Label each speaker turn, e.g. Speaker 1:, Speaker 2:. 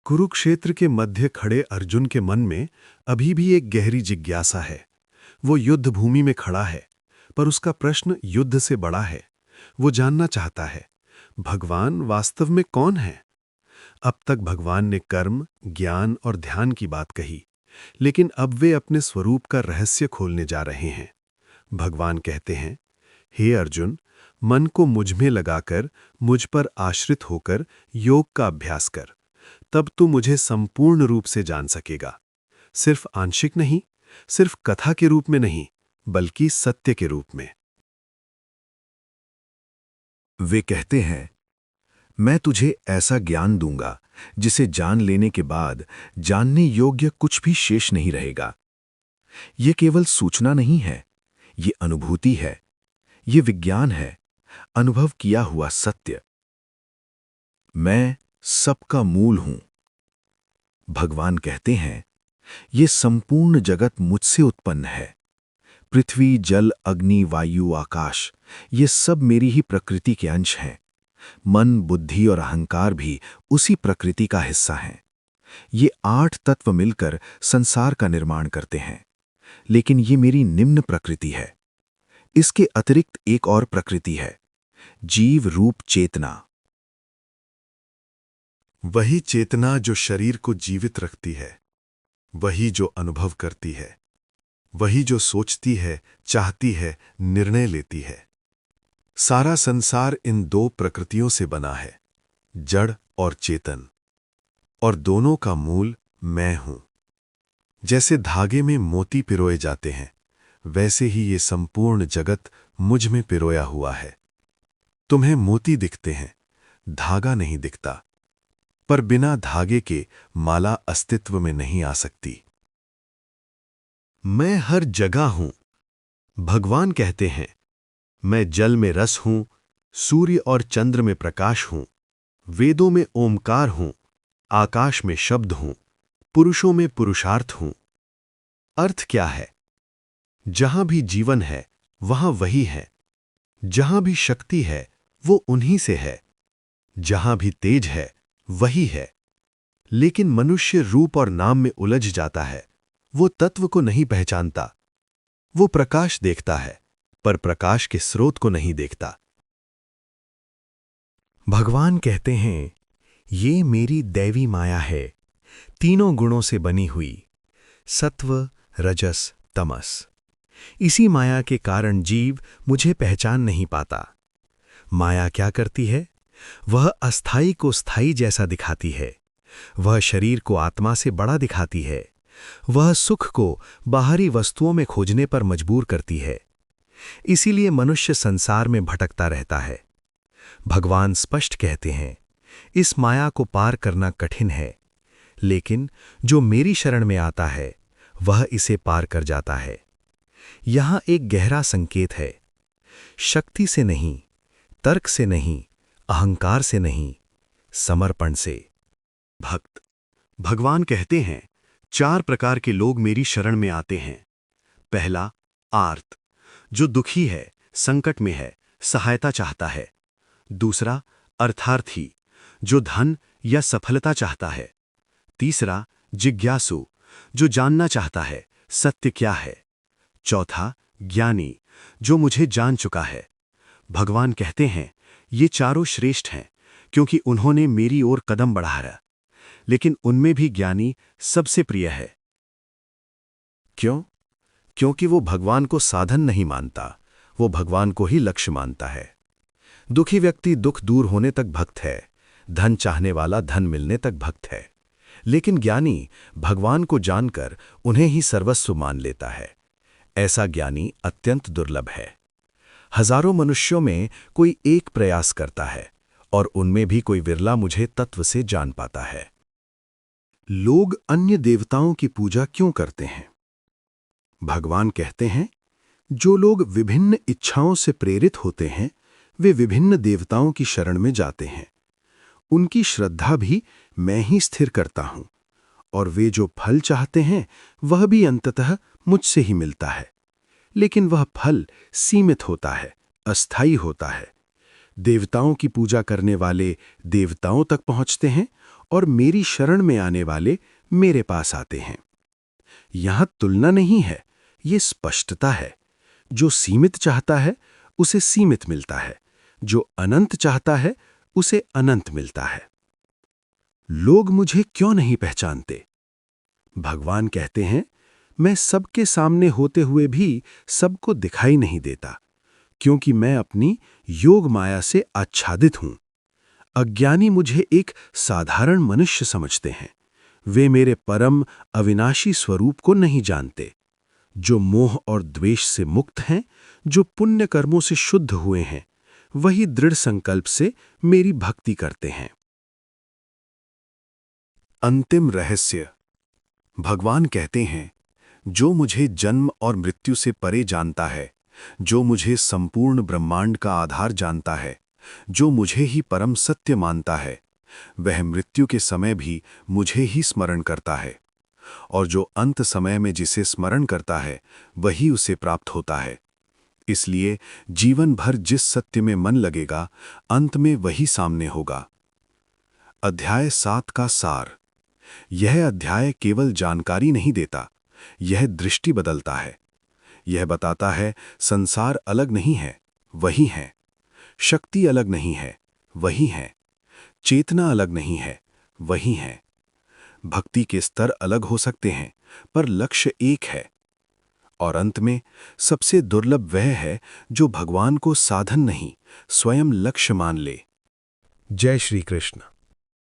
Speaker 1: कुरुक्षेत्र के मध्य खड़े अर्जुन के मन में अभी भी एक गहरी जिज्ञासा है। वो युद्ध भूमि में खड़ा है, पर उसका प्रश्न युद्ध से बड़ा है। वो जानना चाहता है, भगवान वास्तव में कौन है? अब तक भगवान ने कर्म, ज्ञान और ध्यान की बात कही, लेकिन अब वे अपने स्वरूप का रहस्य खोलने जा रहे हैं। भगवान कहते हैं, हे अर्जुन, मन को मुझ में लगाकर, मुझ पर आश्रित होकर योग का अभ्यास कर। तब तू मुझे संपूर्ण रूप से जान सकेगा। सिर्फ आंशिक नहीं, सिर्फ कथा के रूप में नहीं, बल्कि सत्य के रूप में।
Speaker 2: वे कहते हैं, मैं तुझे ऐसा ज्ञान दूंगा जिसे जान लेने के बाद जानने योग्य कुछ भी शेष नहीं रहेगा। ये केवल सूचना नहीं है, ये अनुभूति है, ये विज्ञान है, अनुभव किया हुआ सत्य। मैं सबका मूल हूं। भगवान कहते हैं, ये संपूर्ण जगत मुझसे उत्पन्न है। पृथ्वी, जल, अग्नि, वायु, आकाश, ये सब मेरी ही प्रकृति के अंश हैं। मन, बुद्धि और अहंकार भी उसी प्रकृति का हिस्सा हैं। ये 8 तत्व मिलकर संसार का निर्माण करते हैं, लेकिन ये मेरी निम्न प्रकृति है। इसके अतिरिक्त एक और प्रकृति है, जीव रूप चेतना।
Speaker 1: वही चेतना जो शरीर को जीवित रखती है, वही जो अनुभव करती है, वही जो सोचती है, चाहती है, निर्णय लेती है। सारा संसार इन 2 प्रकृतियों से बना है, जड़ और चेतन, और दोनों का मूल मैं हूं। जैसे धागे में मोती पिरोए जाते हैं, वैसे ही ये संपूर्ण जगत मुझ में पिरोया हुआ है। तुम्हें मोती दिखते हैं, धागा नहीं दिखता, पर बिना धागे के माला अस्तित्व में नहीं आ सकती। मैं हर जगह हूं। भगवान कहते हैं, मैं जल में रस हूं, सूर्य और चंद्र में प्रकाश हूं, वेदों में ओमकार हूं, आकाश में शब्द हूं, पुरुषों में पुरुषार्थ हूं। अर्थ क्या है? जहां भी जीवन है, वहां वही है। जहां भी शक्ति है, वो उन्हीं से है। जहां भी तेज है, वही है। लेकिन मनुष्य रूप और नाम में उलझ जाता है। वो तत्व को नहीं पहचानता। वो प्रकाश देखता है, पर प्रकाश के स्रोत को नहीं देखता।
Speaker 3: भगवान कहते हैं, ये मेरी दैवी माया है, तीनों गुणों से बनी हुई, सत्व, रजस, तमस। इसी माया के कारण जीव मुझे पहचान नहीं पाता। माया क्या करती है? वह अस्थाई को स्थायी जैसा दिखाती है। वह शरीर को आत्मा से बड़ा दिखाती है। वह सुख को बाहरी वस्तुओं में खोजने पर मजबूर करती है। इसीलिए मनुष्य संसार में भटकता रहता है। भगवान स्पष्ट कहते हैं, इस माया को पार करना कठिन है, लेकिन जो मेरी शरण में आता है, वह इसे पार कर जाता है। यहां एक गहरा संकेत है। शक्ति से नहीं, तर्क से नहीं, अहंकार से नहीं, समर्पण से।
Speaker 1: भक्त। भगवान कहते हैं, 4 प्रकार के लोग मेरी शरण में आते हैं। पहला, आर्त, जो दुखी है, संकट में है, सहायता चाहता है। दूसरा, अर्थार्थी, जो धन या सफलता चाहता है। तीसरा, जिज्ञासु, जो जानना चाहता है सत्य क्या है। चौथा, ज्ञानी, जो मुझे जान चुका है। भगवान कहते हैं, ये चारों श्रेष्ठ हैं, क्योंकि उन्होंने मेरी ओर कदम बढ़ाया। लेकिन उनमें भी ज्ञानी सबसे प्रिय है। क्यों? क्योंकि वो भगवान को साधन नहीं मानता, वो भगवान को ही लक्ष्य मानता है। दुखी व्यक्ति दुख दूर होने तक भक्त है, धन चाहने वाला धन मिलने तक भक्त है। लेकिन ज्ञानी भगवान को जानकर उन्हें ही सर्वस्व मान लेता है। ऐसा ज्ञानी अत्यंत दुर्लभ है। हजारों मनुष्यों में कोई एक प्रयास करता है, और उनमें भी कोई विरला मुझे तत्व से जान पाता है। लोग अन्य देवताओं की पूजा क्यों करते हैं? भगवान कहते हैं, जो लोग विभिन्न इच्छाओं से प्रेरित होते हैं, वे विभिन्न देवताओं की शरण में जाते हैं। उनकी श्रद्धा भी मैं ही स्थिर करता हूं, और वे जो फल चाहते हैं, वह भी अंततः मुझसे ही मिलता है। लेकिन वह फल सीमित होता है, अस्थायी होता है। देवताओं की पूजा करने वाले देवताओं तक पहुंचते हैं,
Speaker 2: और मेरी शरण में आने वाले मेरे पास आते हैं। यहां तुलना नहीं है, ये स्पष्टता है। जो सीमित चाहता है उसे सीमित मिलता है, जो अनंत चाहता है उसे अनंत मिलता है। लोग मुझे क्यों नहीं पहचानते? भगवान कहते हैं, मैं सबके सामने होते हुए भी सबको दिखाई नहीं देता, क्योंकि मैं अपनी योग माया से आच्छादित हूं। अज्ञानी मुझे एक साधारण मनुष्य समझते हैं। वे मेरे परम अविनाशी स्वरूप को नहीं जानते। जो मोह और द्वेष से मुक्त हैं, जो पुण्य कर्मों से शुद्ध हुए हैं, वही दृढ़ संकल्प से मेरी भक्ति करते हैं। अंतिम रहस्य। भगवान कहते हैं, जो मुझे जन्म और मृत्यु से परे जानता है, जो मुझे संपूर्ण ब्रह्मांड का आधार जानता है, जो मुझे ही परम सत्य मानता है, वह मृत्यु के समय भी मुझे ही स्मरण करता है। और जो अंत समय में जिसे स्मरण करता है, वही उसे प्राप्त होता है। इसलिए जीवन भर जिस सत्य में मन लगेगा, अंत में वही सामने होगा। अध्याय 7 का सार। यह अध्याय केवल जानकारी नहीं देता, यह दृष्टि बदलता है। यह बताता है, संसार अलग नहीं है, वही है। शक्ति अलग नहीं है, वही है। चेतना अलग नहीं है, वही है। भक्ति के स्तर अलग हो सकते हैं, पर लक्ष्य एक है। और अंत में सबसे दुर्लभ वह है जो भगवान को साधन नहीं, स्वयं लक्ष्य मान ले।
Speaker 3: जय श्री कृष्ण।